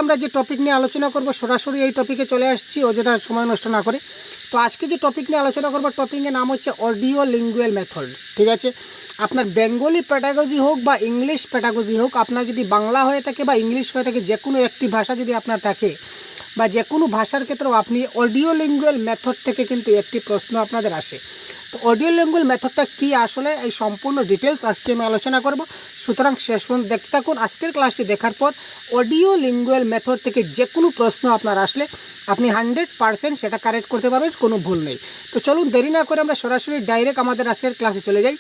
আমরা যে টপিক নিয়ে আলোচনা করব সরাসরি এই টপিকে চলে আসছি অযথা সময় নষ্ট না করে। তো আজকে যে টপিক নিয়ে আলোচনা করব টপিকের নাম হচ্ছে অডিও লিঙ্গুয়াল মেথড। ঠিক আছে, আপনার বেঙ্গলি প্যাডাগজি হোক বা ইংলিশ প্যাডাগজি হোক, আপনার যদি বাংলা হয়ে থাকে বা ইংলিশ হয়ে থাকে, যে কোনো একটি ভাষা যদি আপনার থাকে বা যে কোনো ভাষার ক্ষেত্রেও আপনি অডিও লিঙ্গুয়াল মেথড থেকে কিন্তু একটি প্রশ্ন আপনাদের আসে। তো অডিও লিঙ্গুয়াল মেথডটা কী আসলে এই সম্পূর্ণ ডিটেলস আজকে আমি আলোচনা করব। সুতরাং শেষ পর্যন্ত দেখতে থাকুন। আজকের ক্লাসটি দেখার পর অডিও লিঙ্গুয়াল মেথড থেকে যে কোনো প্রশ্ন আপনার আসলে আপনি 100% সেটা কারেক্ট করতে পারবেন, কোনো ভুল নেই। তো চলুন দেরি না করে আমরা সরাসরি ডাইরেক্ট আমাদের আজকের ক্লাসে চলে যাই।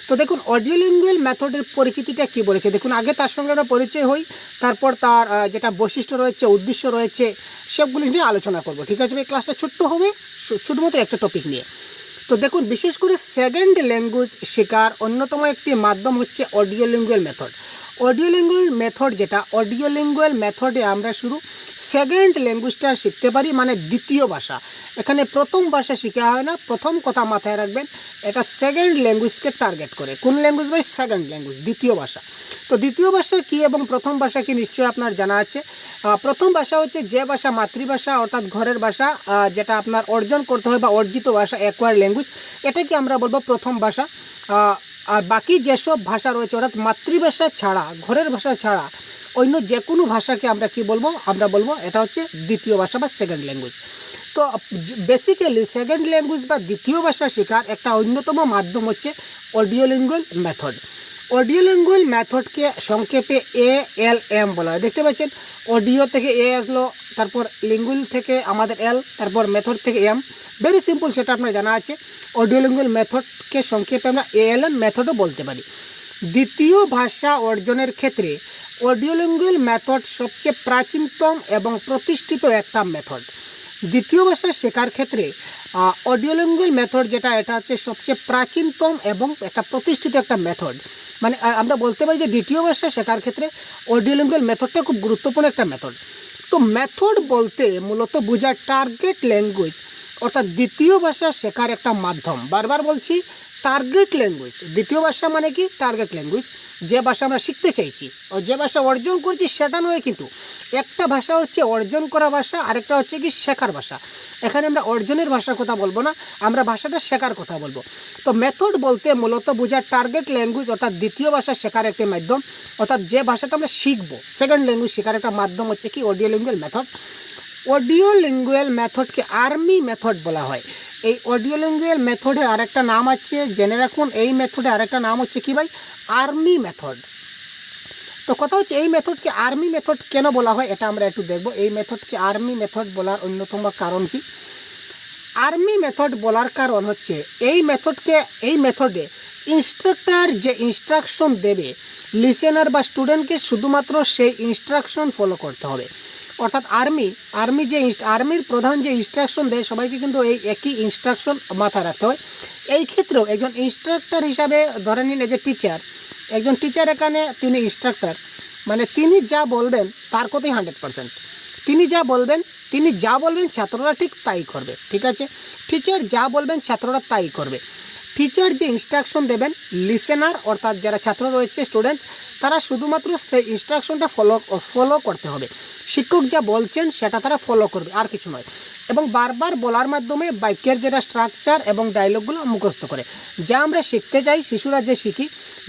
তো দেখুন অডিও লিঙ্গুয়াল মেথডের পরিচিতিটা কী বলেছে দেখুন। আগে তার সঙ্গে আমরা পরিচয় হই, তারপর তার যেটা বৈশিষ্ট্য রয়েছে, উদ্দেশ্য রয়েছে, সবগুলি নিয়ে আলোচনা করব। ঠিক আছে, এই ক্লাসটা ছোট্ট হবে, ছোটোমতো একটা টপিক নিয়ে। তো দেখুন, বিশেষ করে সেকেন্ড ল্যাঙ্গুয়েজ শেখার অন্যতম একটি মাধ্যম হচ্ছে audio lingual method. Audio lingual method যেটা, অডিও লিঙ্গুয়াল মেথডে আমরা শুধু সেকেন্ড ল্যাঙ্গুয়েজটা শিখতে পারি, মানে দ্বিতীয় ভাষা। এখানে প্রথম ভাষা শেখা হয় না। প্রথম কথা মাথায় রাখবেন, এটা সেকেন্ড ল্যাঙ্গুয়েজকে টার্গেট করে। কোন ল্যাঙ্গুয়েজ ভাই? সেকেন্ড ল্যাঙ্গুয়েজ, দ্বিতীয় ভাষা। তো দ্বিতীয় ভাষা কী এবং প্রথম ভাষা কী নিশ্চয়ই আপনার জানা আছে। প্রথম ভাষা হচ্ছে যে ভাষা মাতৃভাষা অর্থাৎ ঘরের ভাষা, যেটা আপনার অর্জন করতে হয় বা অর্জিত ভাষা, অ্যাকোয়ার্ড ল্যাঙ্গুয়েজ, এটাকে আমরা বলবো প্রথম ভাষা। আর বাকি যেসব ভাষা রয়েছে অর্থাৎ মাতৃভাষা ছাড়া, ঘরের ভাষা ছাড়া অন্য যে কোনো ভাষাকে আমরা কি বলবো? আমরা বলবো এটা হচ্ছে দ্বিতীয় ভাষা বা সেকেন্ড ল্যাঙ্গুয়েজ। তো বেসিক্যালি সেকেন্ড ল্যাঙ্গুয়েজ বা দ্বিতীয় ভাষা শেখার একটা অন্যতম মাধ্যম হচ্ছে audio lingual method. Audio lingual মেথডকে সংক্ষেপে ALM বলা হয়। দেখতে পাচ্ছেন, অডিও থেকে এ আসলো, তারপর লিঙ্গুয়াল থেকে আমাদের এল, তারপর মেথড থেকে এম। ভেরি সিম্পল, সেটা আপনার জানা আছে। অডিও লিঙ্গুয়াল মেথডকে সংক্ষেপে আমরা ALM মেথডও বলতে পারি। দ্বিতীয় ভাষা অর্জনের ক্ষেত্রে অডিও লিঙ্গুয়াল মেথড সবচেয়ে প্রাচীনতম এবং প্রতিষ্ঠিত একটা মেথড। দ্বিতীয় ভাষা শেখার ক্ষেত্রে অডিও লিঙ্গুয়াল মেথড যেটা, এটা হচ্ছে সবচেয়ে প্রাচীনতম এবং একটা প্রতিষ্ঠিত একটা মেথড। মানে আমরা বলতে পারি যে দ্বিতীয় ভাষা শেখার ক্ষেত্রে অডিও লিঙ্গুয়াল মেথডটা খুব গুরুত্বপূর্ণ একটা মেথড। তো মেথড বলতে মূলত বোঝায় টার্গেট ল্যাঙ্গুয়েজ, অর্থাৎ দ্বিতীয় ভাষা শেখার একটা মাধ্যম। বারবার বলছি, টার্গেট ল্যাঙ্গুয়েজ। দ্বিতীয় ভাষা মানে কি? Target language. যে ভাষা আমরা শিখতে চাইছি ও যে ভাষা অর্জন করছি সেটা নয়, কিন্তু একটা ভাষা হচ্ছে অর্জন করা ভাষা, আরেকটা হচ্ছে কি শেখার ভাষা। এখানে আমরা অর্জনের ভাষার কথা বলবো না, আমরা ভাষাটা শেখার কথা বলবো। তো মেথড বলতে মূলত বোঝায় টার্গেট ল্যাঙ্গুয়েজ, অর্থাৎ দ্বিতীয় ভাষা শেখার একটি মাধ্যম, অর্থাৎ যে ভাষাটা আমরা শিখবো, সেকেন্ড ল্যাঙ্গুয়েজ শেখার একটা মাধ্যম হচ্ছে কি? Audio lingual method. Audio lingual মেথডকে আর্মি মেথড বলা হয়। এই অডিও লিঙ্গুয়াল মেথডের আরেকটা নাম আছে, জেনে রাখুন, এই মেথডের আরেকটা নাম হচ্ছে কি ভাই? Army method. তো কথা হচ্ছে, এই মেথডকে আর্মি মেথড কেন বলা হয় এটা আমরা একটু দেখব। এই মেথডকে আর্মি মেথড বলার অন্যতম কারণ কি? আর্মি মেথড বলার কারণ হচ্ছে এই মেথডে ইনস্ট্রাক্টর যে ইনস্ট্রাকশন দেবে, লিসেনার বা স্টুডেন্টকে শুধুমাত্র সেই ইনস্ট্রাকশন ফলো করতে হবে। অর্থাৎ আর্মির প্রধান যে ইনস্ট্রাকশন দেয়, সবাইকে কিন্তু এই একই ইনস্ট্রাকশন মাথায় রাখতে হয়। এই ক্ষেত্রেও একজন ইনস্ট্রাক্টর হিসাবে ধরে নিন, এই যে একজন টিচার এখানে তিনি ইনস্ট্রাক্টর, মানে তিনি যা বলবেন তার কথাই 100%। তিনি যা বলবেন ছাত্ররা ঠিক তাই করবে। ঠিক আছে, টিচার যা বলবেন ছাত্ররা তাই করবে। টিচার যে ইনস্ট্রাকশন দেবেন, লিসেনার অর্থাৎ যারা ছাত্র রয়েছে, স্টুডেন্ট, তারা শুধুমাত্র সেই ইনস্ট্রাকশনটা ফলো করতে হবে। শিক্ষক যা বলছেন সেটা তারা ফলো করবে, আর কিছু নয়। এবং বারবার বলার মাধ্যমে বাক্যের যেটা স্ট্রাকচার এবং ডায়লগগুলো মুখস্থ করে, যা আমরা শিখতে চাই, শিশুরা যে শিখি,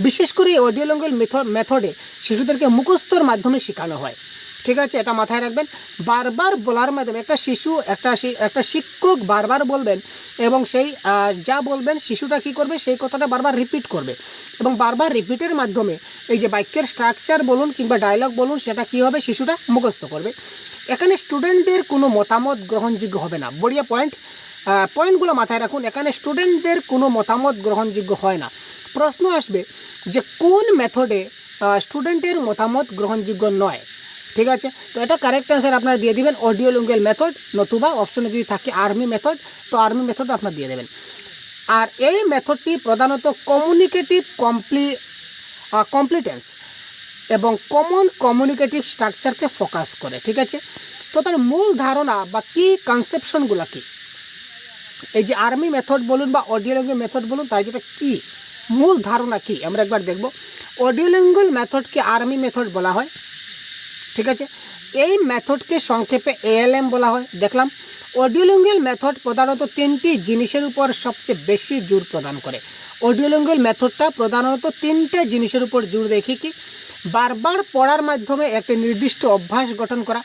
বিশেষ করে অডিও লিঙ্গুয়াল মেথডে শিশুদেরকে মুখস্থর মাধ্যমে শেখানো হয়। ঠিক আছে, এটা মাথায় রাখবেন। বারবার বলার মাধ্যমে একটা শিক্ষক বারবার বলবেন এবং সেই যা বলবেন শিশুটা কী করবে? সেই কথাটা বারবার রিপিট করবে এবং বারবার রিপিটের মাধ্যমে এই যে বাক্যের স্ট্রাকচার বলুন কিংবা ডায়লগ বলুন, সেটা কী হবে? শিশুটা মুখস্থ করবে। এখানে স্টুডেন্টদের কোনো মতামত গ্রহণযোগ্য হবে না। বড়িয়া পয়েন্টগুলো মাথায় রাখুন। এখানে স্টুডেন্টদের কোনো মতামত গ্রহণযোগ্য হয় না। প্রশ্ন আসবে যে কোন মেথডে স্টুডেন্টের মতামত গ্রহণযোগ্য নয়। ঠিক আছে, তো এটা কারেক্ট অ্যান্সার আপনারা দিয়ে দিবেন অডিও লিঙ্গুয়াল মেথড, নতুবা অপশনে যদি থাকে আর্মি মেথড, তো আর্মি মেথড আপনারা দিয়ে দেবেন। আর এই মেথডটি প্রধানত কমিউনিকেটিভ কমপ্লিটেন্স এবং কমন কমিউনিকেটিভ স্ট্রাকচারকে ফোকাস করে। ঠিক আছে, তো তার মূল ধারণা বা কী কনসেপশনগুলো কী? এই যে আর্মি মেথড বলুন বা অডিও লিঙ্গুয়াল মেথড বলুন, তার যেটা কী মূল ধারণা কী আমরা একবার দেখব। অডিও লিঙ্গুয়াল মেথডকে আর্মি মেথড বলা হয়। ঠিক আছে, এই মেথডকে সংক্ষেপে এএলএম বলা হয়। দেখলাম অডিও লিঙ্গুয়াল মেথড প্রধানত 3টি জিনিসের উপর সবচেয়ে বেশি জোর প্রদান করে। অডিও লিঙ্গুয়াল মেথডটা প্রধানত 3টে জিনিসের উপর জোর দেখি কি বারবার পড়ার মাধ্যমে একটা নির্দিষ্ট অভ্যাস গঠন করা।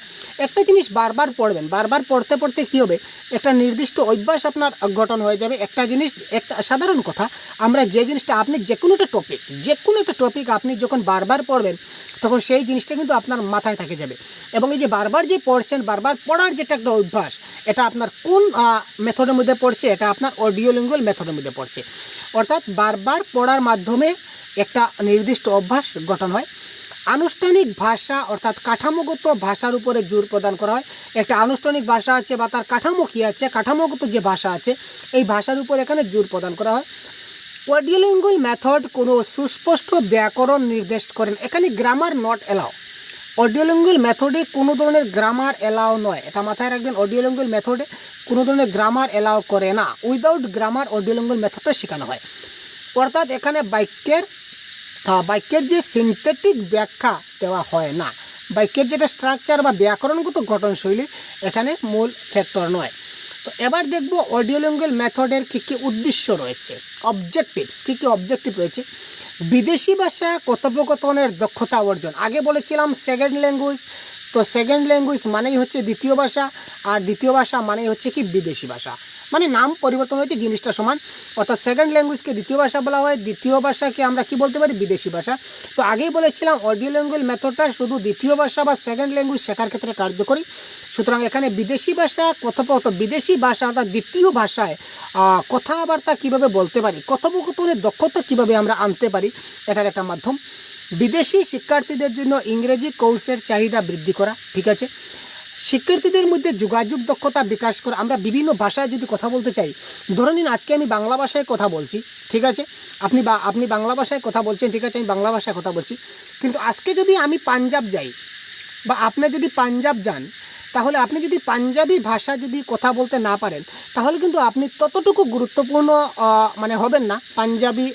একটা জিনিস বারবার পড়বেন, বারবার পড়তে পড়তে কী হবে একটা নির্দিষ্ট অভ্যাস আপনার গঠন হয়ে যাবে। একটা জিনিস, একটা সাধারণ কথা, আমরা যে জিনিসটা আপনি যে কোনো একটা টপিক আপনি যখন বারবার পড়বেন তখন সেই জিনিসটা কিন্তু আপনার মাথায় থেকে যাবে। এবং এই যে বারবার যে পড়ছেন, বারবার পড়ার যেটা একটা অভ্যাস, এটা আপনার কোন মেথডের মধ্যে পড়ছে? এটা আপনার অডিও লিঙ্গুয়াল মেথডের মধ্যে পড়ছে। অর্থাৎ বারবার পড়ার মাধ্যমে একটা নির্দিষ্ট অভ্যাস গঠন হয়। আনুষ্ঠানিক ভাষা অর্থাৎ কাঠামোগত ভাষার উপরে জোর প্রদান করা হয়। একটা আনুষ্ঠানিক ভাষা আছে বা তার কাঠামো কী আছে, কাঠামোগত যে ভাষা আছে এই ভাষার উপর এখানে জোর প্রদান করা হয়। অডিও লিঙ্গুয়াল মেথড কোনো সুস্পষ্ট ব্যাকরণ নির্দেশ করেন। এখানে grammar not allow. Audio lingual মেথডে কোনো ধরনের গ্রামার এলাও নয়, এটা মাথায় রাখবেন। অডিও লিঙ্গুয়াল মেথডে কোনো ধরনের গ্রামার এলাও করে না। উইদাউট গ্রামার অডিও লিঙ্গুয়াল মেথডটা শেখানো হয়। অর্থাৎ এখানে বাক্যের যে সিনথেটিক ব্যাখ্যা দেওয়া হয় না, বাক্যের যেটা স্ট্রাকচার বা ব্যাকরণগত গঠনশৈলী এখানে মূল ফ্যাক্টর নয়। তো এবার দেখব অডিও লিঙ্গুয়াল মেথডের কী কী উদ্দেশ্য রয়েছে, অবজেক্টিভস, কী কী অবজেক্টিভ রয়েছে। বিদেশি ভাষা কথোপকথনের দক্ষতা অর্জন। আগে বলেছিলাম সেকেন্ড ল্যাঙ্গুয়েজ, তো সেকেন্ড ল্যাঙ্গুয়েজ মানেই হচ্ছে দ্বিতীয় ভাষা, আর দ্বিতীয় ভাষা মানেই হচ্ছে কি বিদেশি ভাষা, মানে নাম পরিবর্তন হয়েছে, জিনিসটা সমান। অর্থাৎ সেকেন্ড ল্যাঙ্গুয়েজকে দ্বিতীয় ভাষা বলা হয়, দ্বিতীয় ভাষাকে আমরা কি বলতে পারি? বিদেশি ভাষা। তো আগেই বলেছিলাম অডিও লিঙ্গুয়াল মেথডটা শুধু দ্বিতীয় ভাষা বা সেকেন্ড ল্যাঙ্গুয়েজ শেখার ক্ষেত্রে কার্যকরী। সুতরাং এখানে বিদেশি ভাষা কথোপকথন, বিদেশি ভাষা অর্থাৎ দ্বিতীয় ভাষায় কথাবার্তা কীভাবে বলতে পারি, কথোপকথনের দক্ষতা কীভাবে আমরা আনতে পারি, এটার একটা মাধ্যম। বিদেশি শিক্ষার্থীদের জন্য ইংরেজি কোর্সের চাহিদা বৃদ্ধি করা। ঠিক আছে, শিক্ষার্থীদের মধ্যে যোগাযোগ দক্ষতা বিকাশ করা। আমরা বিভিন্ন ভাষায় যদি কথা বলতে চাই, ধরে নিন আজকে আমি বাংলা ভাষায় কথা বলছি, ঠিক আছে, আপনি বাংলা ভাষায় কথা বলছেন, ঠিক আছে, আমি বাংলা ভাষায় কথা বলছি, কিন্তু আজকে যদি আমি পাঞ্জাব যাই বা আপনি যদি পাঞ্জাব যান, তাহলে আপনি যদি পাঞ্জাবি ভাষা যদি কথা বলতে না পারেন, তাহলে কিন্তু আপনি ততটুকু গুরুত্বপূর্ণ মানে হবেন না পাঞ্জাবি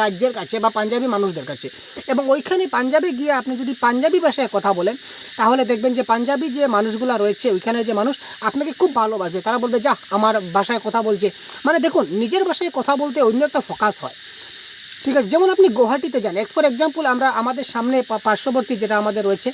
রাজ্যের কাছে বা পাঞ্জাবি মানুষদের কাছে। এবং ওইখানে পাঞ্জাবে গিয়ে আপনি যদি পাঞ্জাবি ভাষায় কথা বলেন, তাহলে দেখবেন যে পাঞ্জাবি যে মানুষগুলো রয়েছে ওইখানে যে মানুষ আপনাকে খুব ভালোবাসবে। তারা বলবে, যা আমার ভাষায় কথা বলছে। মানে দেখুন, নিজের ভাষায় কথা বলতে অন্য একটা ফোকাস হয়। ঠিক আছে, যেমন আপনি গুয়াহাটিতে যান, ফর এক্সাম্পল, আমরা আমাদের সামনে পার্শ্ববর্তী যেটা আমাদের রয়েছে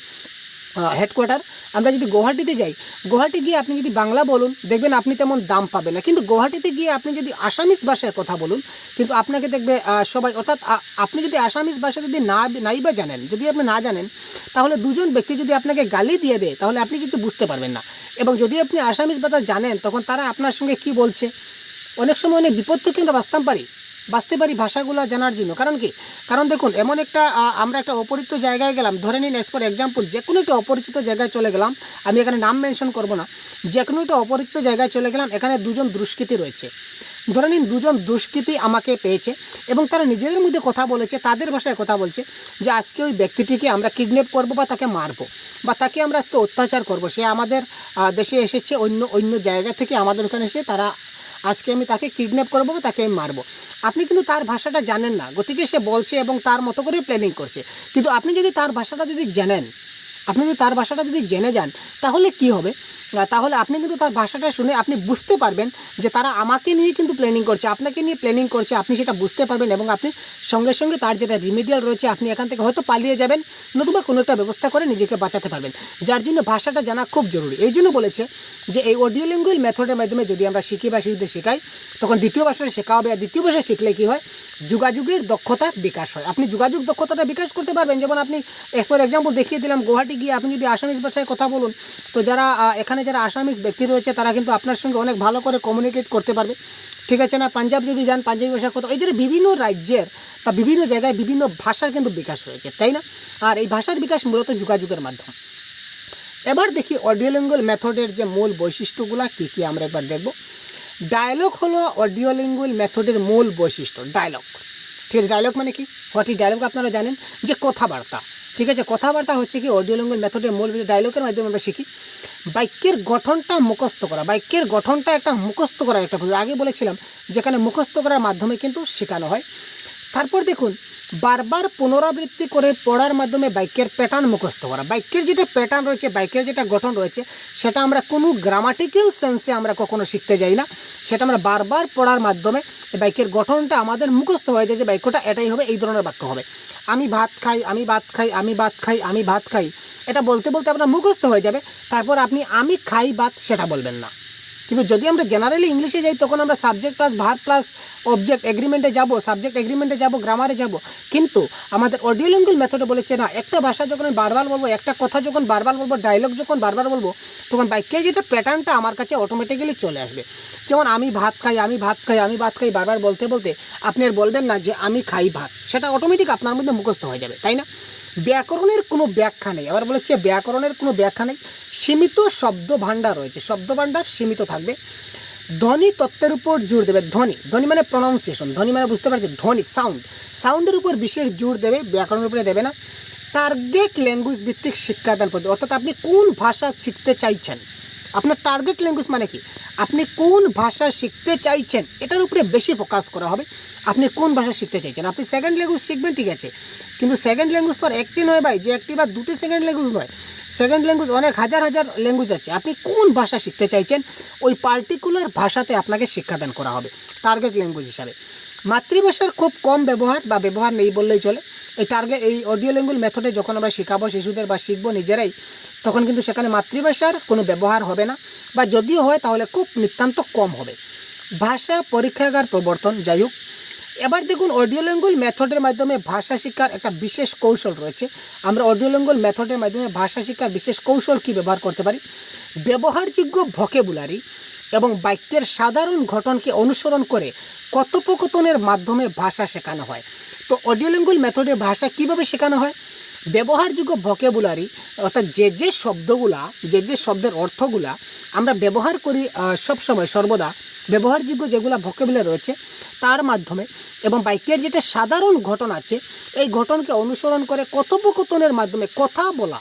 হেডকোয়ার্টার, আমরা যদি গুয়াহাটিতে যাই, গুয়াহাটি গিয়ে আপনি যদি বাংলা বলুন, দেখবেন আপনি তেমন দাম পাবেন না। কিন্তু গুয়াহাটিতে গিয়ে আপনি যদি আসামিজ ভাষায় কথা বলুন, কিন্তু আপনাকে দেখবে সবাই। অর্থাৎ আপনি যদি আসামিজ ভাষা যদি নাই বা জানেন, যদি আপনি না জানেন, তাহলে দুজন ব্যক্তি যদি আপনাকে গালি দিয়ে দেয়, তাহলে আপনি কিছু বুঝতে পারবেন না। এবং যদি আপনি আসামিজ ভাষা জানেন, তখন তারা আপনার সঙ্গে কি বলছে, অনেক সময় অনেক বিপদ থেকে আমরা বাঁচতে পারি ভাষাগুলো জানার জন্য। কারণ কি? কারণ দেখুন, এমন একটা আমরা একটা অপরিচিত জায়গায় গেলাম, ধরে নিন ফর এক্সাম্পল যে কোনো একটা অপরিচিত জায়গায় চলে গেলাম, আমি এখানে নাম মেনশন করব না, যে কোনো একটা অপরিচিত জায়গায় চলে গেলাম, এখানে দুজন দুষ্কৃতী রয়েছে। ধরে নিন দুজন দুষ্কৃতী আমাকে পেয়েছে এবং তারা নিজেদের মধ্যে কথা বলেছে, তাদের ভাষায় কথা বলছে যে আজকে ওই ব্যক্তিটিকে আমরা কিডন্যাপ করব বা তাকে মারবো বা তাকে আমরা আজকে অত্যাচার করব। সে আমাদের দেশে এসেছে, অন্য জায়গা থেকে আমাদের ওখানে এসে তারা আজকে আমি তাকে কিডন্যাপ করবো বা তাকে আমি মারবো। আপনি কিন্তু তার ভাষাটা জানেন না, গতিকে সে বলছে এবং তার মতো করে প্ল্যানিং করছে। কিন্তু আপনি যদি তার ভাষাটা যদি জেনে যান, তাহলে কি হবে? তাহলে আপনি কিন্তু তার ভাষাটা শুনে আপনি বুঝতে পারবেন যে তারা আমাকে নিয়ে কিন্তু প্ল্যানিং করছে, আপনাকে নিয়ে প্ল্যানিং করছে। আপনি সেটা বুঝতে পারবেন এবং আপনি সঙ্গে সঙ্গে তার যেটা রিমিডিয়াল রয়েছে, আপনি এখান থেকে হয়তো পালিয়ে যাবেন, নতুবা কোনো একটা ব্যবস্থা করে নিজেকে বাঁচাতে পারবেন। যার জন্য ভাষাটা জানা খুব জরুরি। এই জন্য বলেছে যে এই অডিও লিঙ্গুয়াল মেথডের মাধ্যমে যদি আমরা শিখি বা শিশুদের শেখাই, তখন দ্বিতীয় ভাষাটা শেখা হবে। আর দ্বিতীয় ভাষা শিখলে কী হয়? যোগাযোগের দক্ষতার বিকাশ হয়। আপনি যোগাযোগ দক্ষতাটা বিকাশ করতে পারবেন। যেমন আপনি ফর এক্সাম্পল দেখিয়ে দিলাম, গুয়াহাটি গিয়ে আপনি যদি আসামিজ ভাষায় কথা বলুন, তো এখানে যারা আসামিজ ব্যক্তি রয়েছে তারা কিন্তু আপনার সঙ্গে অনেক ভালো করে কমিউনিকেট করতে পারবে। ঠিক আছে না? পাঞ্জাব যদি যান, পাঞ্জাবি ভাষা কথা, এই যে বিভিন্ন রাজ্যের বা বিভিন্ন জায়গায় বিভিন্ন ভাষার কিন্তু বিকাশ রয়েছে, তাই না? আর এই ভাষার বিকাশ মূলত যোগাযোগের মাধ্যম। এবার দেখি অডিও লিঙ্গুয়াল মেথডের যে মূল বৈশিষ্ট্যগুলো কী কী আমরা একবার দেখব। ডায়লগ হলো অডিও লিঙ্গুয়াল মেথডের মূল বৈশিষ্ট্য। ডায়লগ, ঠিক আছে, ডায়লগ মানে কি? What is dialogue? আপনারা জানেন যে কথাবার্তা। ঠিক আছে, কথাবার্তা হচ্ছে কি অডিও লিঙ্গুয়াল মেথডের মূল। ডায়লগের মাধ্যমে আমরা শিখি বাক্যের গঠনটা মুখস্থ করা। বাক্যের গঠনটা একটা মুখস্থ করার একটা, আগে বলেছিলাম যেখানে মুখস্থ করার মাধ্যমে কিন্তু শেখানো হয়। তারপর দেখুন, বারবার পুনরাবৃত্তি করে পড়ার মাধ্যমে বাক্যের প্যাটার্ন মুখস্থ করা। বাক্যের যেটা প্যাটার্ন রয়েছে, বাক্যের যেটা গঠন রয়েছে, সেটা আমরা কোনো গ্রামাটিক্যাল সেন্সে আমরা কখনো শিখতে যাই না। সেটা আমরা বারবার পড়ার মাধ্যমে এই বাক্যের গঠনটা আমাদের মুখস্থ হয়ে যায় যে বাক্যটা এটাই হবে, এই ধরনের বাক্য হবে। আমি ভাত খাই, আমি ভাত খাই, আমি ভাত খাই, আমি ভাত খাই, এটা বলতে বলতে আপনার মুখস্থ হয়ে যাবে। তারপর আপনি আমি খাই ভাত সেটা বলবেন না। কিন্তু যদি আমরা জেনারেলি ইংলিশে যাই, তখন আমরা subject plus verb plus object এগ্রিমেন্টে যাব, সাবজেক্ট এগ্রিমেন্টে যাব, গ্রামারে যাব। কিন্তু আমাদের অডিও লিঙ্গুয়াল মেথডে বলেছে না, একটা ভাষা যখন আমি বারবার বলবো, একটা কথা যখন বারবার বলবো, ডায়লগ যখন বারবার বলবো, তখন বাক্যের যেটা প্যাটার্নটা আমার কাছে অটোমেটিক্যালি চলে আসবে। যেমন আমি ভাত খাই, আমি ভাত খাই, আমি ভাত খাই, বারবার বলতে বলতে আপনি আর বলবেন না যে আমি খাই ভাত, সেটা অটোমেটিক আপনার মধ্যে মুখস্থ হয়ে যাবে, তাই না? ব্যাকরণের কোনো ব্যাখ্যা নেই। আবার বলেছে ব্যাকরণের কোনো ব্যাখ্যা নেই, সীমিত শব্দ ভাণ্ডার রয়েছে, শব্দ ভাণ্ডার সীমিত থাকবে। ধ্বনি তত্ত্বের উপর জোর দেবে। ধ্বনি, ধ্বনি মানে প্রনাউন্সিয়েশন, ধ্বনি মানে বুঝতে পারছে, ধ্বনি সাউন্ড, সাউন্ডের উপর বিশেষ জোর দেবে, ব্যাকরণের উপরে দেবে না। টার্গেট ল্যাঙ্গুয়েজ ভিত্তিক শিক্ষাদান পদ্ধতি, অর্থাৎ আপনি কোন ভাষা শিখতে চাইছেন, আপনার টার্গেট ল্যাঙ্গুয়েজ মানে কি, আপনি কোন ভাষা শিখতে চাইছেন এটার উপরে বেশি ফোকাস করা হবে। আপনি কোন ভাষা শিখতে চাইছেন, আপনি সেকেন্ড ল্যাঙ্গুয়েজ শিখবেন, ঠিক আছে, কিন্তু সেকেন্ড ল্যাঙ্গুয়েজ তো আর একটি নয় ভাই, যে একটি বা দুটি সেকেন্ড ল্যাঙ্গুয়েজ নয়, সেকেন্ড ল্যাঙ্গুয়েজ অনেক হাজার হাজার ল্যাঙ্গুয়েজ আছে। আপনি কোন ভাষা শিখতে চাইছেন ওই পার্টিকুলার ভাষাতে আপনাকে শিক্ষাদান করা হবে টার্গেট ল্যাঙ্গুয়েজ হিসাবে। মাতৃভাষার খুব কম ব্যবহার বা ব্যবহার নেই বললেই চলে। এই অডিও ল্যাঙ্গুয়েজ মেথডে যখন আমরা শেখাবো শিশুদের বা শিখবো নিজেরাই, তখন কিন্তু সেখানে মাতৃভাষার কোনো ব্যবহার হবে না, বা যদিও হয় তাহলে খুব নিতান্ত কম হবে। ভাষা পরীক্ষাগার প্রবর্তন, যাই হোক। এবার দেখুন, অডিও ল্যাঙ্গুয়েজ মেথডের মাধ্যমে ভাষা শিক্ষার একটা বিশেষ কৌশল রয়েছে। আমরা অডিও ল্যাঙ্গুয়েজ মেথডের মাধ্যমে ভাষা শিক্ষার বিশেষ কৌশল কি ব্যবহার করতে পারি? ব্যবহারযোগ্য ভোকাবুলারি এবং বাক্যের সাধারণ ঘটনকে অনুসরণ করে কথোপকথনের মাধ্যমে ভাষা শেখানো হয়। তো অডিও ল্যাঙ্গুয়েজ মেথডে ভাষা কিভাবে শেখানো হয়? ব্যবহারযোগ্য ভোকাবুলারি, অর্থাৎ যে শব্দগুলা, যে শব্দের অর্থগুলা আমরা ব্যবহার করি সবসময় সর্বদা, ব্যবহারযোগ্য যেগুলো ভোকাবুলারি রয়েছে তার মাধ্যমে, এবং বাক্যের যেটা সাধারণ ঘটন আছে এই ঘটনকে অনুসরণ করে কথোপকথনের মাধ্যমে কথা বলা,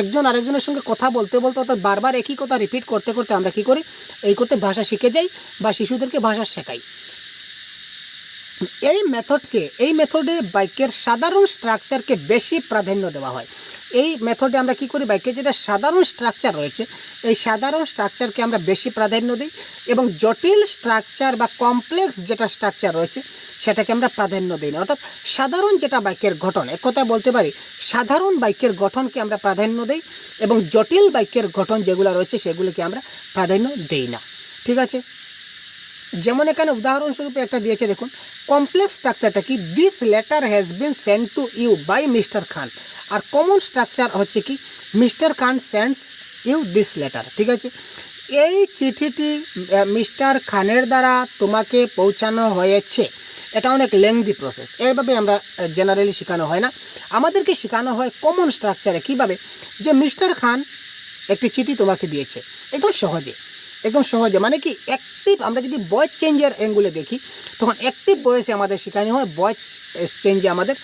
একজন আরেকজনের সঙ্গে কথা বলতে বলতে, অর্থাৎ বারবার একই কথা রিপিট করতে করতে আমরা কী করি, এই করতে ভাষা শিখে যাই বা শিশুদেরকে ভাষা শেখাই। এই মেথডে বাক্যের সাধারণ স্ট্রাকচারকে বেশি প্রাধান্য দেওয়া হয়। এই মেথডে আমরা কি করি, বাক্যের যেটা সাধারণ স্ট্রাকচার রয়েছে এই সাধারণ স্ট্রাকচারকে আমরা বেশি প্রাধান্য দিই, এবং জটিল স্ট্রাকচার বা কমপ্লেক্স যেটা স্ট্রাকচার রয়েছে সেটাকে আমরা প্রাধান্য দিই না। অর্থাৎ সাধারণ যেটা বাক্যের গঠন, এক কথা বলতে পারি সাধারণ বাক্যের গঠনকে আমরা প্রাধান্য দিই, এবং জটিল বাক্যের গঠন যেগুলো রয়েছে সেগুলিকে আমরা প্রাধান্য দিই না। ঠিক আছে, যেমন এখানে উদাহরণস্বরূপ একটা দিয়েছে, দেখুন কমপ্লেক্স স্ট্রাকচারটা কি, this letter has been send to you by mister Khan. আর কমন স্ট্রাকচার হচ্ছে কি, mister Khan sends you this letter. ঠিক আছে, এই চিঠিটি মিস্টার খানের দ্বারা তোমাকে পৌঁছানো হয়েছে। এটা অনেক লেংদি প্রসেস, এইভাবে আমরা জেনারেলি শেখানো হয় না, আমাদেরকে শেখানো হয় কমন স্ট্রাকচারে। কীভাবে, যে মিস্টার খান একটি চিঠি তোমাকে দিয়েছে, একদম সহজে, একদম সহজে। মানে কি অ্যাক্টিভ, আমরা যদি ভয়েস চেঞ্জের অ্যাঙ্গুলে দেখি তখন অ্যাক্টিভ ভয়েসে আমাদের শেখানো হয়, ভয়েস চেঞ্জে আমাদের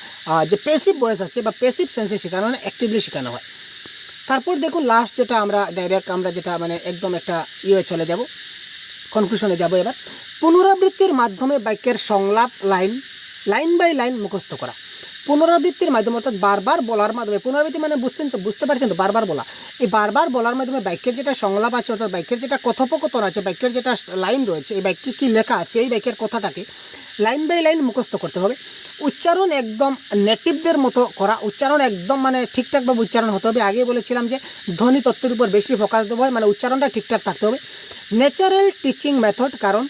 যে প্যাসিভ ভয়েস আছে বা প্যাসিভ সেন্সে শেখানো হয়, অ্যাক্টিভলি শেখানো হয়। তারপর দেখুন লাস্ট যেটা আমরা ডাইরেক্ট আমরা যেটা মানে একদম একটা চলে যাব, কনক্লুশনে যাব। এবার পুনরাবৃত্তির মাধ্যমে বাক্যের সংলাপ লাইন বাই লাইন মুখস্থ করা। পুনরাবৃত্তির মাধ্যমে, অর্থাৎ বারবার বলার মাধ্যমে, পুনরাবৃত্তি মানে বুঝতে পারছেন তো, বারবার বলা। এই বারবার বলার মাধ্যমে বাক্যের যেটা সংলাপ আছে, অর্থাৎ বাক্যের যেটা কথোপকথন আছে, বাক্যের যেটা লাইন রয়েছে, এই বাক্যে কী লেখা আছে এই বাক্যের কথাটাকে লাইন বাই লাইন মুখস্থ করতে হবে। উচ্চারণ একদম নেটিভদের মতো করা, উচ্চারণ একদম মানে ঠিকঠাকভাবে উচ্চারণ হতে হবে। আগে বলেছিলাম যে ধ্বনি তত্ত্বের উপর বেশি ফোকাস দেবো হয়, মানে উচ্চারণটা ঠিকঠাক থাকতে হবে। ন্যাচারাল টিচিং মেথড, কারণ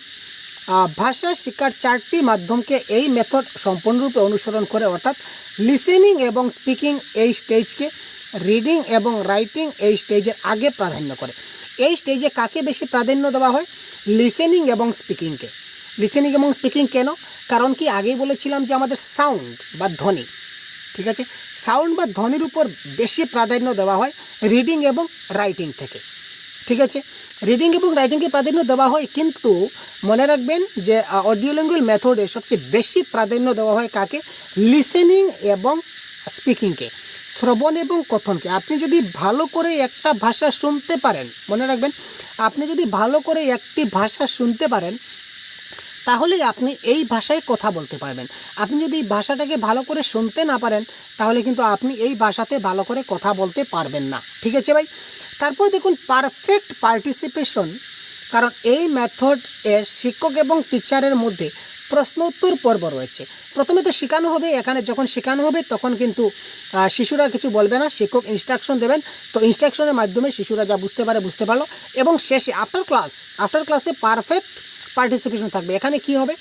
ভাষা শিক্ষার 4টি মাধ্যমকে এই মেথড সম্পূর্ণরূপে অনুসরণ করে, অর্থাৎ লিসেনিং এবং স্পিকিং এই স্টেজকে রিডিং এবং রাইটিং এই স্টেজের আগে প্রাধান্য করে। এই স্টেজে কাকে বেশি প্রাধান্য দেওয়া হয়? লিসেনিং এবং স্পিকিংকে। লিসেনিং এবং স্পিকিং কেন? কারণ কি আগেই বলেছিলাম যে আমাদের সাউন্ড বা ধ্বনি, ঠিক আছে, সাউন্ড বা ধ্বনির উপর বেশি প্রাধান্য দেওয়া হয় রিডিং এবং রাইটিং থেকে। ঠিক আছে, রিডিং এবং রাইটিংকে প্রাধান্য দেওয়া হয়, কিন্তু মনে রাখবেন যে অডিও ল্যাঙ্গুয়েজ মেথডে সবচেয়ে বেশি প্রাধান্য দেওয়া হয় কাকে? লিসেনিং এবং স্পিকিংকে, শ্রবণ এবং কথনকে। আপনি যদি ভালো করে একটা ভাষা শুনতে পারেন, মনে রাখবেন আপনি যদি ভালো করে একটি ভাষা শুনতে পারেন তাহলেই আপনি এই ভাষায় কথা বলতে পারবেন। আপনি যদি এই ভাষাটাকে ভালো করে শুনতে না পারেন তাহলে কিন্তু আপনি এই ভাষাতে ভালো করে কথা বলতে পারবেন না। ঠিক আছে ভাই। তারপর দেখুন পারফেক্ট পার্টিসিপেশন, কারণ এই মেথড এর শিক্ষক এবং টিচারের মধ্যে প্রশ্ন উত্তর পর্ব রয়েছে। প্রথমে তো শেখানো হবে, এখানে যখন শেখানো হবে তখন কিন্তু শিশুরা কিছু বলবে না, শিক্ষক ইনস্ট্রাকশন দেবেন। তো ইনস্ট্রাকশনের মাধ্যমে শিশুরা যা বুঝতে পারে বুঝতে পারলো, এবং শেষে আফটার ক্লাসে পারফেক্ট পার্টিসিপেশন থাকবে। এখানে কি হবে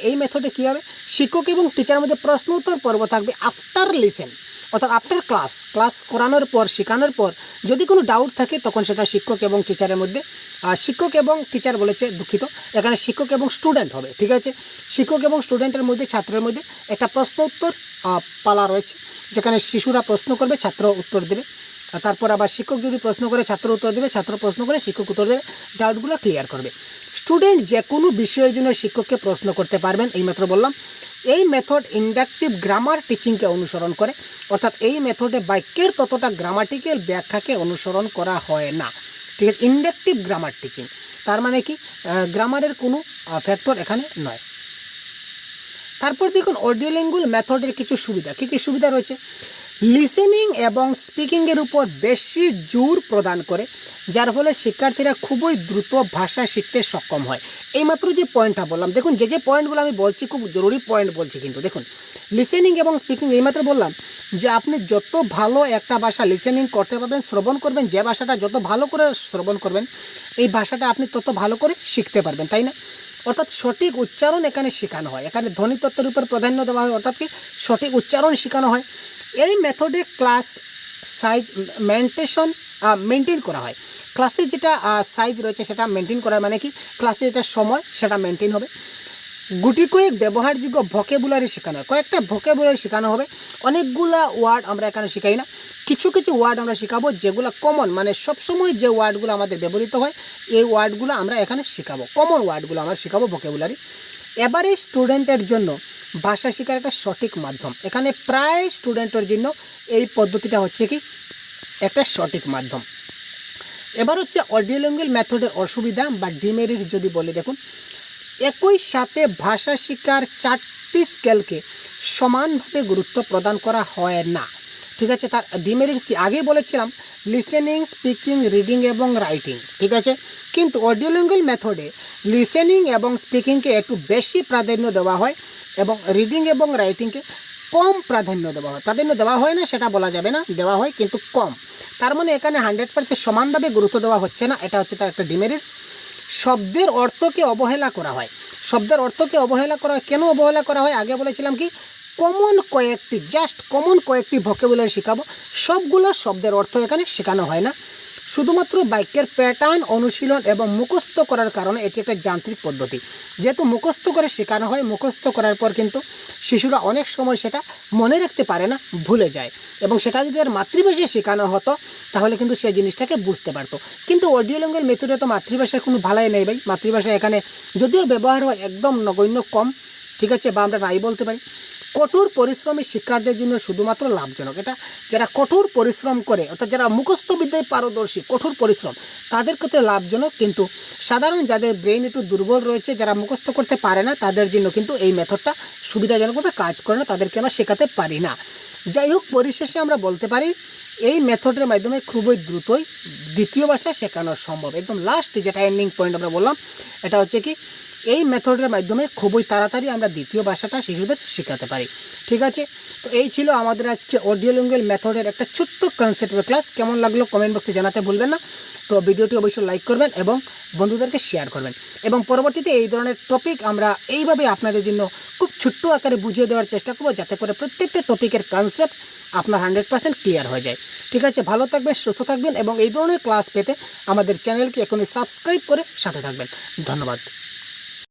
এই মেথডে কি হবে, শিক্ষক এবং টিচারের মধ্যে প্রশ্ন উত্তর পর্ব থাকবে আফটার লিসেন, অর্থাৎ আফটার ক্লাস করানোর পর, শেখানোর পর যদি কোনো ডাউট থাকে তখন সেটা শিক্ষক এবং টিচারের মধ্যে, শিক্ষক এবং টিচার বলেছে, দুঃখিত, এখানে শিক্ষক এবং স্টুডেন্ট হবে। ঠিক আছে, শিক্ষক এবং স্টুডেন্টের মধ্যে, ছাত্রের মধ্যে একটা প্রশ্ন উত্তর পালা রয়েছে, যেখানে শিশুরা প্রশ্ন করবে, ছাত্র উত্তর দেবে। তারপর আবার শিক্ষক যদি প্রশ্ন করে ছাত্র উত্তর দেবে, ছাত্র প্রশ্ন করে শিক্ষক উত্তর দেবে, ডাউটগুলো ক্লিয়ার করবে। স্টুডেন্ট যে কোনো বিষয়ের জন্য শিক্ষককে প্রশ্ন করতে পারবেন, এইমাত্র বললাম। এই মেথড ইন্ডাকটিভ গ্রামার টিচিংকে অনুসরণ করে, অর্থাৎ এই মেথডে বাক্যের ততটা গ্রামাটিক্যাল ব্যাখ্যাকে অনুসরণ করা হয় না। ঠিক আছে, ইন্ডাকটিভ গ্রামার টিচিং, তার মানে কি গ্রামারের কোনো ফ্যাক্টর এখানে নয়। তারপর দেখুন অডিও লিঙ্গুয়াল মেথডের কিছু সুবিধা। কী কী সুবিধা রয়েছে, লিসেনিং এবং স্পিকিংয়ের উপর বেশি জোর প্রদান করে, যার ফলে শিক্ষার্থীরা খুবই দ্রুত ভাষা শিখতে সক্ষম হয়। এইমাত্র যে পয়েন্টটা বললাম, দেখুন যে পয়েন্টগুলো আমি বলছি খুব জরুরি পয়েন্ট বলছি, কিন্তু দেখুন লিসেনিং এবং স্পিকিং, এইমাত্র বললাম যে আপনি যত ভালো একটা ভাষা লিসেনিং করতে পারবেন, শ্রবণ করবেন, যে ভাষাটা যত ভালো করে শ্রবণ করবেন এই ভাষাটা আপনি তত ভালো করে শিখতে পারবেন, তাই না? অর্থাৎ সঠিক উচ্চারণ এখানে শেখানো হয়, এখানে ধ্বনিতত্ত্বের উপর প্রাধান্য দেওয়া হয়, অর্থাৎ কি সঠিক উচ্চারণ শেখানো হয়। এই মেথডে ক্লাস সাইজ মেনটেন করা হয়, ক্লাসের যেটা সাইজ রয়েছে সেটা মেনটেন করা হয়, মানে কি ক্লাসে যেটা সময় সেটা মেনটেন হবে। গুটি কয়েক ব্যবহারযোগ্য ভোকাবুলারি শেখানো হয়, কয়েকটা ভোকাবুলারি শেখানো হবে। অনেকগুলা ওয়ার্ড আমরা এখানে শেখাই না, কিছু কিছু ওয়ার্ড আমরা শেখাবো যেগুলো কমন, মানে সবসময় যে ওয়ার্ডগুলো আমাদের ব্যবহৃত হয় এই ওয়ার্ডগুলো আমরা এখানে শেখাবো, কমন ওয়ার্ডগুলো আমরা শেখাবো, ভোকাবুলারি। এবারে স্টুডেন্টের জন্য ভাষা শেখার একটা সঠিক মাধ্যম, এখানে প্রায় স্টুডেন্টের জন্য এই পদ্ধতিটা হচ্ছে কি একটা সঠিক মাধ্যম। এবার হচ্ছে অডিও লিঙ্গুয়াল মেথডের অসুবিধা বা ডিমেরিট যদি বলি, দেখুন একই সাথে ভাষা শেখার 4টি স্কেলকে সমানভাবে গুরুত্ব প্রদান করা হয় না। ঠিক আছে, তার ডিমেরিটস কি আগেই বলেছিলাম, লিসেনিং, স্পিকিং, রিডিং এবং রাইটিং। ঠিক আছে, কিন্তু অডিও লিঙ্গুয়াল মেথডে লিসেনিং এবং স্পিকিংকে একটু বেশি প্রাধান্য দেওয়া হয় এবং রিডিং এবং রাইটিংকে কম প্রাধান্য দেওয়া হয়। প্রাধান্য দেওয়া হয় না সেটা বলা যাবে না, দেওয়া হয় কিন্তু কম। তার মানে এখানে 100% সমানভাবে গুরুত্ব দেওয়া হচ্ছে না, এটা হচ্ছে তার একটা ডিমেরিটস। শব্দের অর্থকে অবহেলা করা হয়, শব্দের অর্থকে অবহেলা করা হয়। কেন অবহেলা করা হয়, আগে বলেছিলাম কি কমন কয়েকটি ভোকাবুলারি শেখাবো, সবগুলো শব্দের অর্থ এখানে শেখানো হয় না। শুধুমাত্র বাক্যের প্যাটার্ন অনুশীলন এবং মুখস্থ করার কারণে এটি একটা যান্ত্রিক পদ্ধতি। যেহেতু মুখস্থ করে শেখানো হয়, মুখস্থ করার পর কিন্তু শিশুরা অনেক সময় সেটা মনে রাখতে পারে না, ভুলে যায়। এবং সেটা যদি আর মাতৃভাষায় শেখানো হতো তাহলে কিন্তু সেই জিনিসটাকে বুঝতে পারতো। কিন্তু অডিও লিঙ্গুয়াল মেথডে তো মাতৃভাষার কোনো ভালাই নেই ভাই, মাতৃভাষা এখানে যদিও ব্যবহার হয় একদম নগণ্য কম। ঠিক আছে, বা আমরা নাই বলতে পারি। কঠোর পরিশ্রমী শিক্ষার্থীদের জন্য শুধুমাত্র লাভজনক, এটা যারা কঠোর পরিশ্রম করে, অর্থাৎ যারা মুখস্থ বিদ্যায় পারদর্শী, কঠোর পরিশ্রম, তাদের ক্ষেত্রে লাভজনক। কিন্তু সাধারণ যাদের ব্রেন একটু দুর্বল রয়েছে, যারা মুখস্থ করতে পারে না, তাদের জন্য কিন্তু এই মেথডটা সুবিধাজনকভাবে কাজ করে না, তাদেরকে আমরা শেখাতে পারি না। যাই হোক, পরিশেষে আমরা বলতে পারি এই মেথডের মাধ্যমে খুবই দ্রুতই দ্বিতীয় ভাষা শেখানো সম্ভব। একদম লাস্ট যেটা এন্ডিং পয়েন্ট আমরা বললাম, এটা হচ্ছে কি এই মেথডের মাধ্যমে খুবই তাড়াতাড়ি আমরা দ্বিতীয় ভাষাটা শিশুদের শেখাতে পারি। ঠিক আছে, তো এই ছিল আমাদের আজকে অডিও লিঙ্গুয়াল মেথডের একটা ছোট্ট কনসেপ্টের ক্লাস। কেমন লাগলো কমেন্ট বক্সে জানাতে ভুলবেন না। তো ভিডিওটি অবশ্যই লাইক করবেন এবং বন্ধুদেরকে শেয়ার করবেন, এবং পরবর্তীতে এই ধরনের টপিক আমরা এইভাবে আপনাদের জন্য খুব ছোট্ট আকারে বুঝিয়ে দেওয়ার চেষ্টা করব, যাতে করে প্রত্যেকটা টপিকের কনসেপ্ট আপনার 100% ক্লিয়ার হয়ে যায়। ঠিক আছে, ভালো থাকবেন, সুস্থ থাকবেন এবং এই ধরনের ক্লাস পেতে আমাদের চ্যানেলকে এখনই সাবস্ক্রাইব করে সাথে থাকবেন। ধন্যবাদ।